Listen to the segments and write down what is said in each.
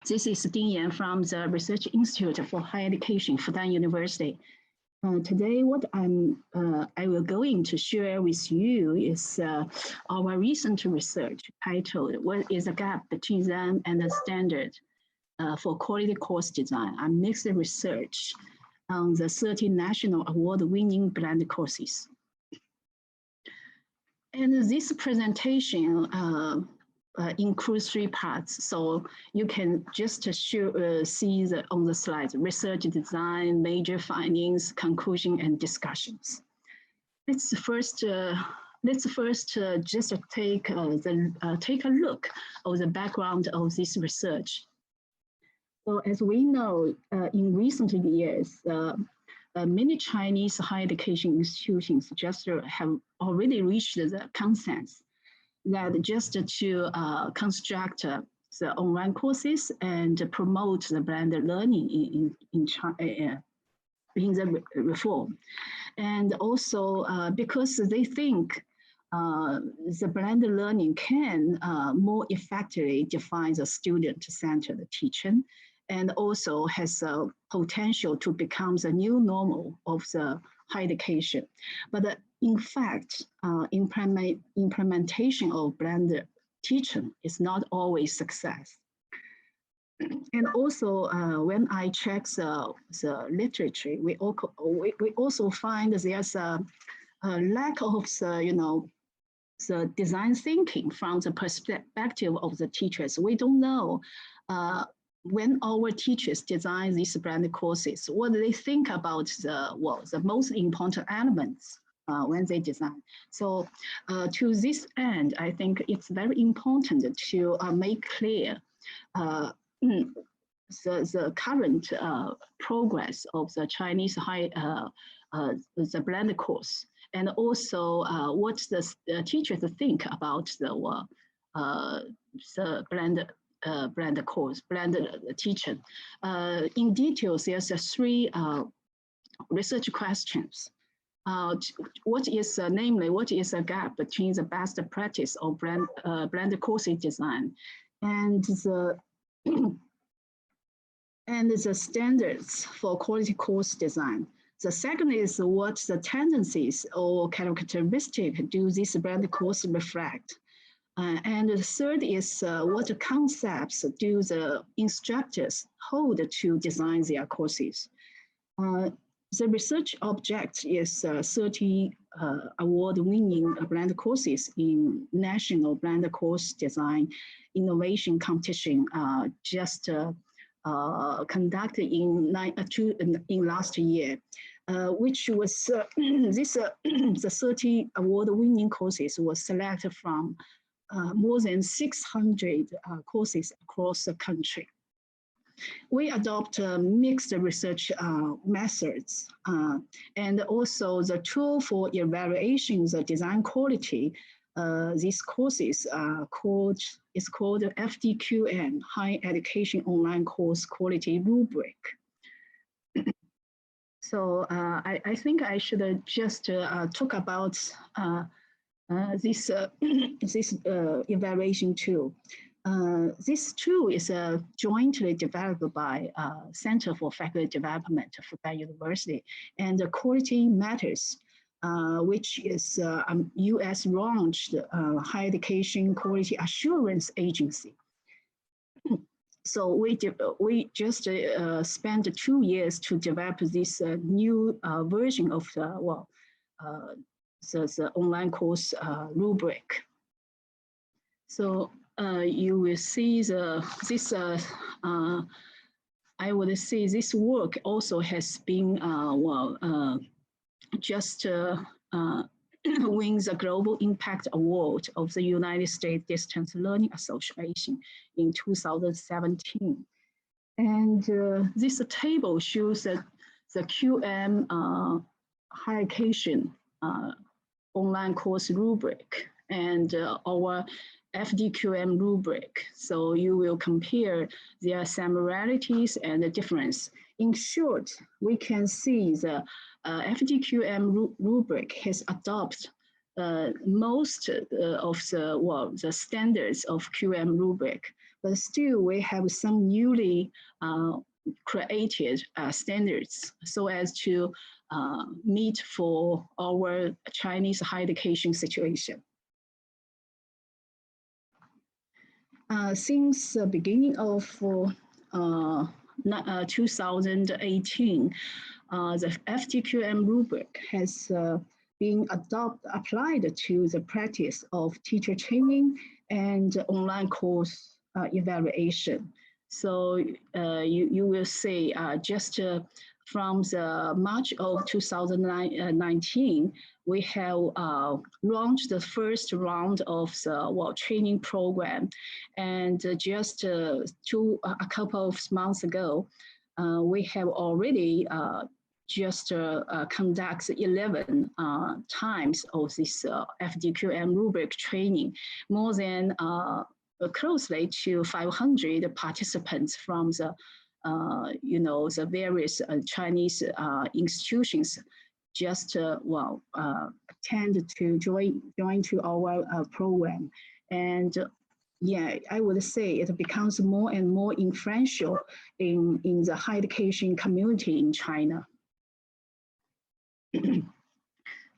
This is Ding Yan from the Research Institute for Higher Education, Fudan University. Today, what I will going to share with you is our recent research titled, "What is the gap between them and the standard for quality course design?" A mixed research on the 30 national award-winning blended courses. And this presentation includes 3 parts. So you can just see on the slides: research design, major findings, conclusion, and discussions. Let's first just take a look of the background of this research. So as we know, in recent years, many Chinese higher education institutions just have already reached the consensus that just to construct the online courses and promote the blended learning in the reform. And also because they think the blended learning can more effectively define the student-centered teaching, and also has a potential to become the new normal of the higher education. But in fact, implementation of blended teaching is not always success. And also, when I check the literature, we also find there's a lack of the design thinking from the perspective of the teachers. We don't know when our teachers design these blended courses, what do they think about the most important elements when they design. So to this end, I think it's very important to make clear the current progress of the Chinese the blended course, and also what the teachers think about the blended course, blended teaching. In details, there's 3 research questions. Namely, what is the gap between the best practice of blended course design and the standards for quality course design? The second is what the tendencies or characteristics do this blended course reflect? And the third is what concepts do the instructors hold to design their courses? The research object is 30 award-winning blended courses in National Blended Course Design Innovation Competition just conducted in last year, which was the 30 award-winning courses was selected from more than 600 courses across the country. We adopt mixed research methods, and also the tool for evaluating the design quality. These courses called FDQM, Higher Education Online Course Quality Rubric. So I think I should just talk about this evaluation tool. This tool is jointly developed by Center for Faculty Development for Fudan University and Quality Matters, which is a US-launched higher education quality assurance agency. So we just spent 2 years to develop this new version of the online course rubric. So you will see I would say this work also has been just wins the Global Impact Award of the United States Distance Learning Association in 2017. And this table shows that the QM higher education online course rubric and our FDQM rubric. So you will compare their similarities and the difference. In short, we can see the FDQM rubric has adopted most of the standards of QM rubric, but still we have some newly created standards so as to meet for our Chinese higher education situation. Since the beginning of 2018, the FDQM rubric has been applied to the practice of teacher training and online course evaluation. So you will see just from the March of 2019, we have launched the first round of the training program. And just a couple of months ago, we have already just conduct 11 times of this FDQM rubric training, more than closely to 500 participants from the the various Chinese institutions just tend to join to our program. And yeah, I would say it becomes more and more influential in the higher education community in China.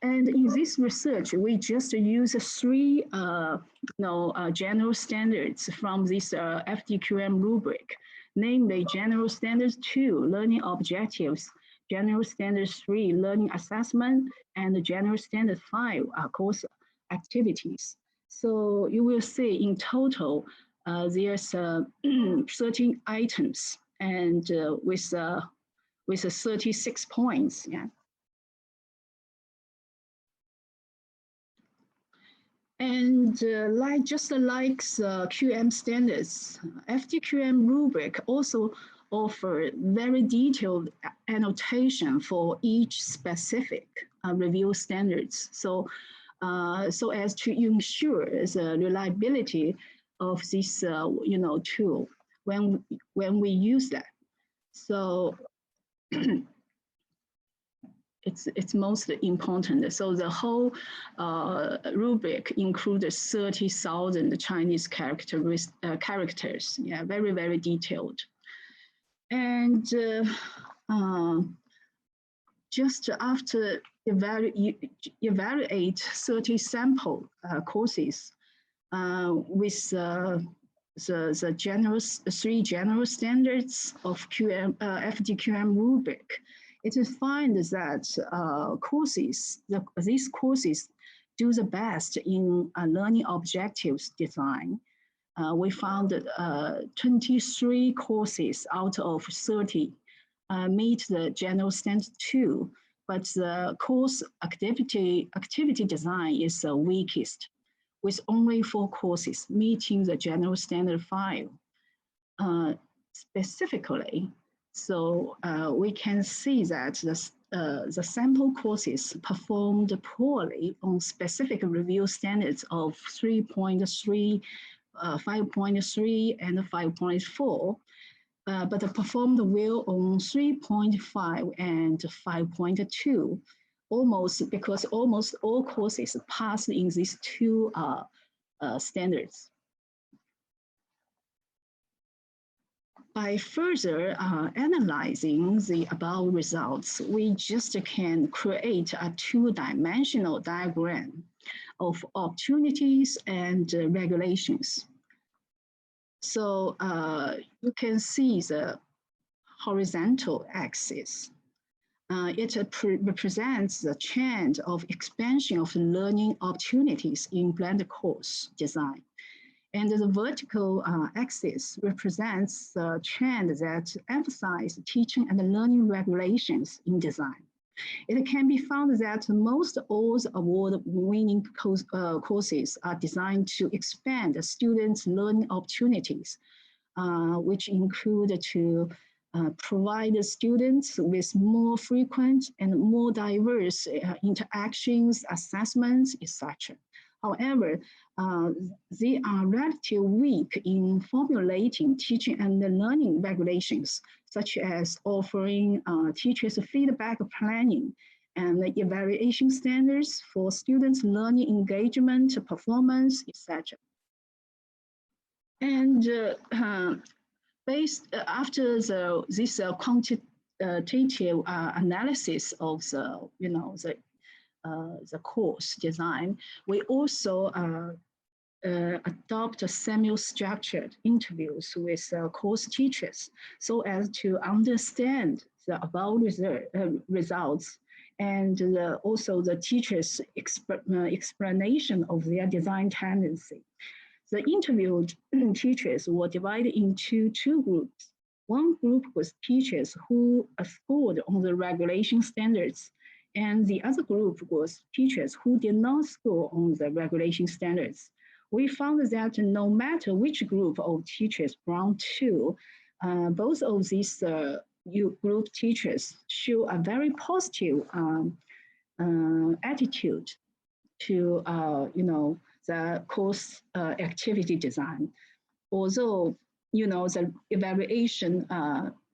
And in this research, we just use three general standards from this FDQM rubric, namely General Standard 2, Learning Objectives, General Standard 3, Learning Assessment, and General Standard 5, Course Activities. So you will see in total, there's 13 items and with 36 points. Yeah. And just like the QM standards, FDQM rubric also offer very detailed annotation for each specific review standards. So, so as to ensure the reliability of this, tool when we use that. So. It's most important. So the whole rubric includes 30,000 Chinese characters. Yeah, very, very detailed. And just after evaluate 30 sample courses with the three general standards of FDQM rubric, it is found that these courses do the best in learning objectives design. We found 23 courses out of 30 meet the general standard 2, but the course activity design is the weakest, with only 4 courses meeting the general standard 5. Specifically, so we can see that the sample courses performed poorly on specific review standards of 3.3, 5.3, and 5.4, but performed well on 3.5 and 5.2, because almost all courses passed in these two standards. By further analyzing the above results, we just can create a two-dimensional diagram of opportunities and regulations. So you can see the horizontal axis. It represents the trend of expansion of learning opportunities in blended course design. And the vertical axis represents the trend that emphasizes teaching and learning regulations in design. It can be found that most all award-winning courses are designed to expand the students' learning opportunities, which include to provide the students with more frequent and more diverse interactions, assessments, etc. However, they are relatively weak in formulating teaching and learning regulations, such as offering teachers feedback planning and evaluation standards for students' learning engagement, performance, etc. And based after this quantitative analysis of the course design, we also adopt semi-structured interviews with course teachers so as to understand the about results and also the teachers' explanation of their design tendency. The interviewed teachers were divided into two groups. One group was teachers who scored on the regulation standards, and the other group was teachers who did not score on the regulation standards. We found that no matter which group of teachers belong to, both of these group teachers show a very positive attitude to the course activity design. Although the evaluation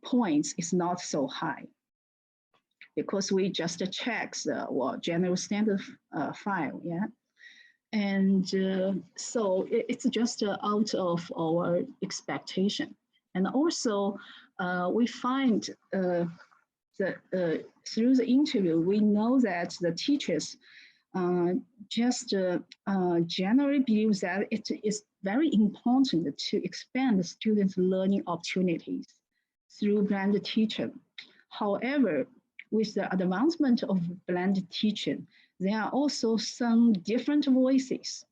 points is not so high, because we just check the general standard file, yeah. And so it's just out of our expectation. And also we find that through the interview, we know that the teachers just generally believe that it is very important to expand the students' learning opportunities through blended teaching. However, with the advancement of blended teaching, there are also some different voices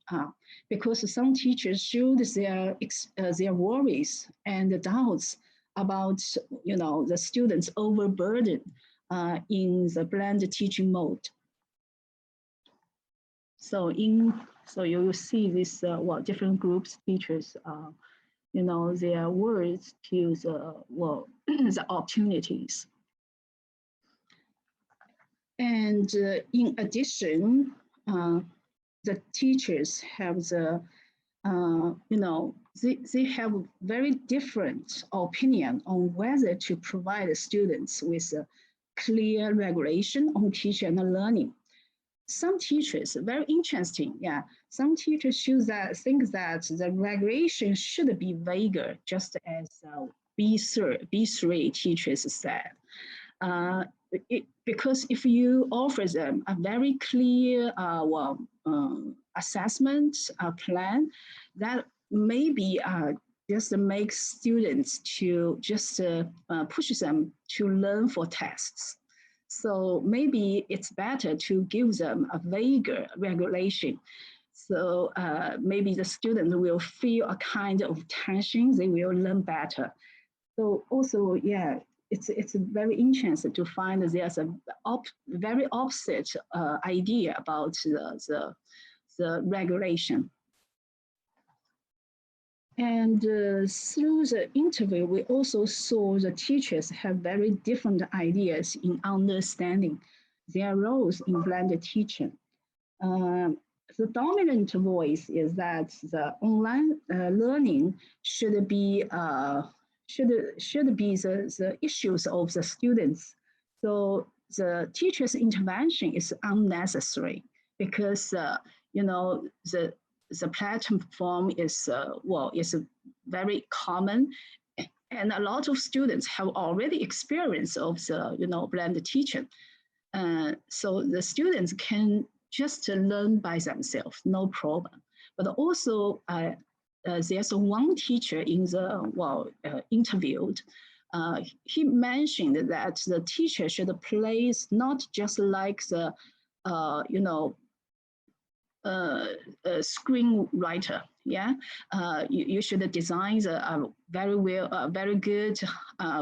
because some teachers showed their worries and doubts about the students' overburden in the blended teaching mode. So you will see this different groups teachers their words to the the opportunities. And in addition, the teachers have they have very different opinion on whether to provide the students with a clear regulation on teaching and learning. Some teachers, very interesting, yeah. Some teachers think that the regulation should be vaguer, just as B3 teachers said. Because if you offer them a very clear assessment plan, that maybe just makes students to just push them to learn for tests. So maybe it's better to give them a vaguer regulation. So maybe the students will feel a kind of tension, they will learn better. So also, yeah, it's very interesting to find that there's a very opposite idea about the regulation. And through the interview, we also saw the teachers have very different ideas in understanding their roles in blended teaching. The dominant voice is that the online learning should be the issues of the students. So the teacher's intervention is unnecessary because the platform is is very common, and a lot of students have already experience of the blended teaching. So the students can just learn by themselves, no problem. But also there's one teacher in the interviewed. He mentioned that the teacher should place not just like the screenwriter. Yeah, you should design a very good,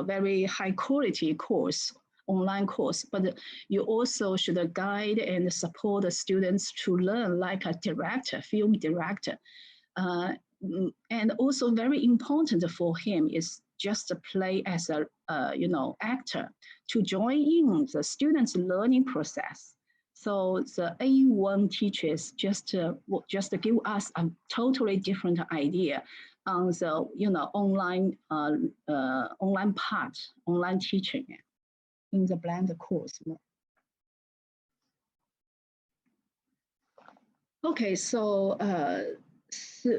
very high quality course, online course, but you also should guide and support the students to learn like a director, film director. And also very important for him is just to play as a actor to join in the students' learning process. So the A1 teachers just give us a totally different idea on the online part, online teaching in the blended course. Okay, so So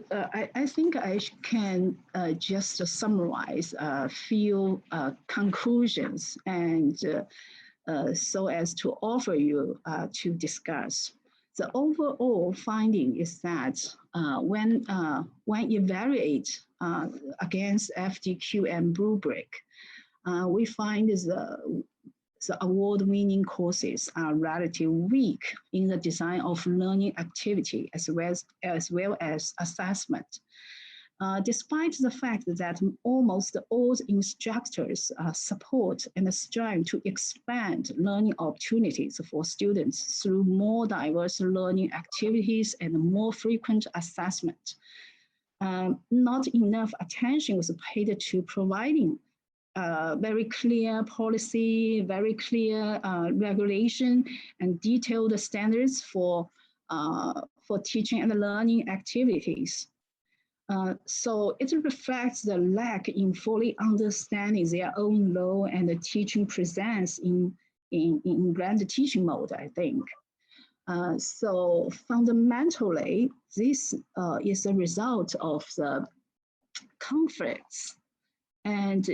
I think I can just summarize a few conclusions and so as to offer you to discuss. The overall finding is that when evaluate against FDQ and rubric, we find the award-winning courses are relatively weak in the design of learning activity as well as assessment. Despite the fact that almost all instructors support and strive to expand learning opportunities for students through more diverse learning activities and more frequent assessment, not enough attention was paid to providing very clear policy, very clear regulation, and detailed standards for teaching and learning activities. So it reflects the lack in fully understanding their own role and the teaching presence in grand teaching mode, I think. So fundamentally, this is a result of the conflicts and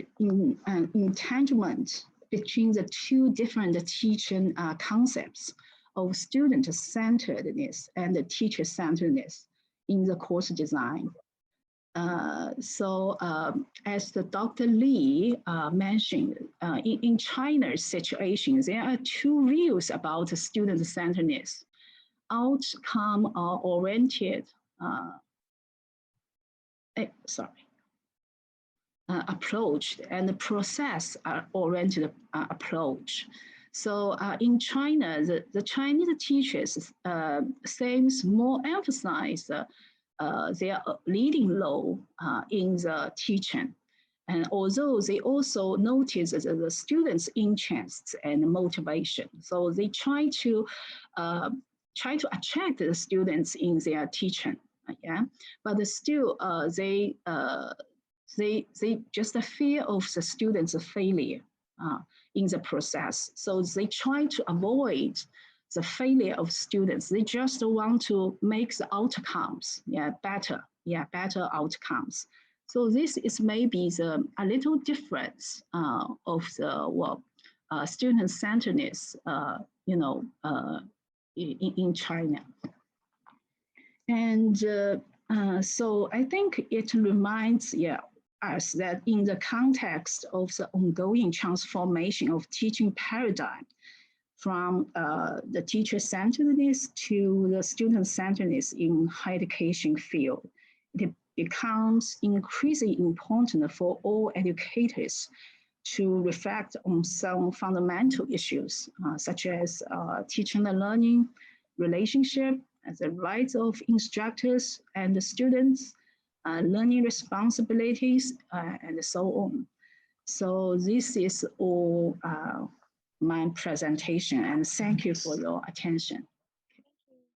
entanglement between the two different teaching concepts of student-centeredness and teacher-centeredness in the course design. As the Dr. Lee mentioned, in China's situation, there are two views about student-centeredness: outcome-oriented approach and process-oriented approach. So in China, the Chinese teachers seems more emphasize their leading role in the teaching. And although they also notice the students' interests and motivation, so they try to attract the students in their teaching, yeah. But still, they just fear of the students' failure in the process. So they try to avoid the failure of students. They just want to make the outcomes, better outcomes. So this is maybe a little difference of the student-centeredness, in China. And so I think it reminds us that in the context of the ongoing transformation of teaching paradigm from the teacher-centeredness to the student-centeredness in higher education field, it becomes increasingly important for all educators to reflect on some fundamental issues, such as teaching and learning, relationship, the rights of instructors and the students, learning responsibilities, and so on. So this is all my presentation, and thank you for your attention.